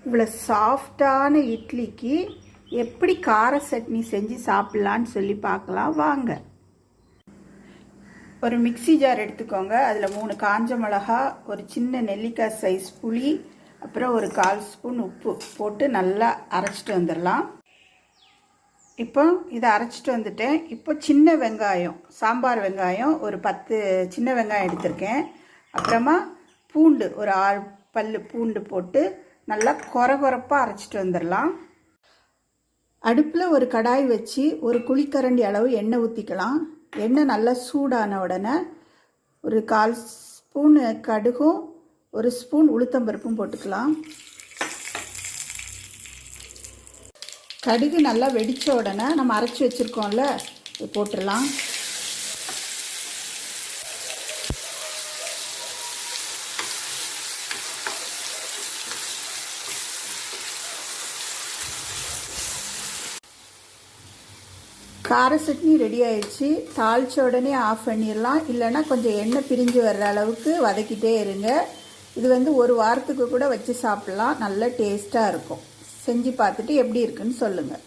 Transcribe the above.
இவ்வளோ சாஃப்டான இட்லிக்கு எப்படி கார சட்னி செஞ்சு சாப்பிட்லான்னு சொல்லி பார்க்கலாம் வாங்க. ஒரு மிக்ஸி ஜார் எடுத்துக்கோங்க. அதில் 3 காஞ்ச மிளகா, ஒரு சின்ன நெல்லிக்காய் சைஸ் புளி, அப்புறம் ஒரு 1/4 ஸ்பூன் உப்பு போட்டு நல்லா அரைச்சிட்டு வந்துடலாம். இப்போ இதை அரைச்சிட்டு வந்துட்டேன். இப்போ சின்ன வெங்காயம், சாம்பார் வெங்காயம் ஒரு 10 சின்ன வெங்காயம் எடுத்திருக்கேன். அப்புறமா பூண்டு ஒரு 6 பல் பூண்டு போட்டு நல்லா கொரகொரப்பாக அரைச்சிட்டு வந்துடலாம். அடுப்பில் ஒரு கடாய் வச்சு ஒரு குழிக்கரண்டி அளவு எண்ணெய் ஊற்றிக்கலாம். எண்ணெய் நல்லா சூடான உடனே ஒரு 1/4 ஸ்பூன் கடுகும் 1 ஸ்பூன் உளுத்தம்பருப்பும் போட்டுக்கலாம். கடுகு நல்லா வெடித்த உடனே நம்ம அரைச்சி வச்சுருக்கோம்ல, போட்டுடலாம். கார சட்னி ரெடி ஆயிடுச்சு. தாளித்த உடனே ஆஃப் பண்ணிடலாம். இல்லைன்னா கொஞ்சம் எண்ணெய் பிரிஞ்சு வர்ற அளவுக்கு வதக்கிட்டே இருங்க. இது 1 வாரத்துக்கு கூட வச்சு சாப்பிட்லாம். நல்ல டேஸ்ட்டாக இருக்கும். செஞ்சு பார்த்துட்டு எப்படி இருக்குன்னு சொல்லுங்கள்.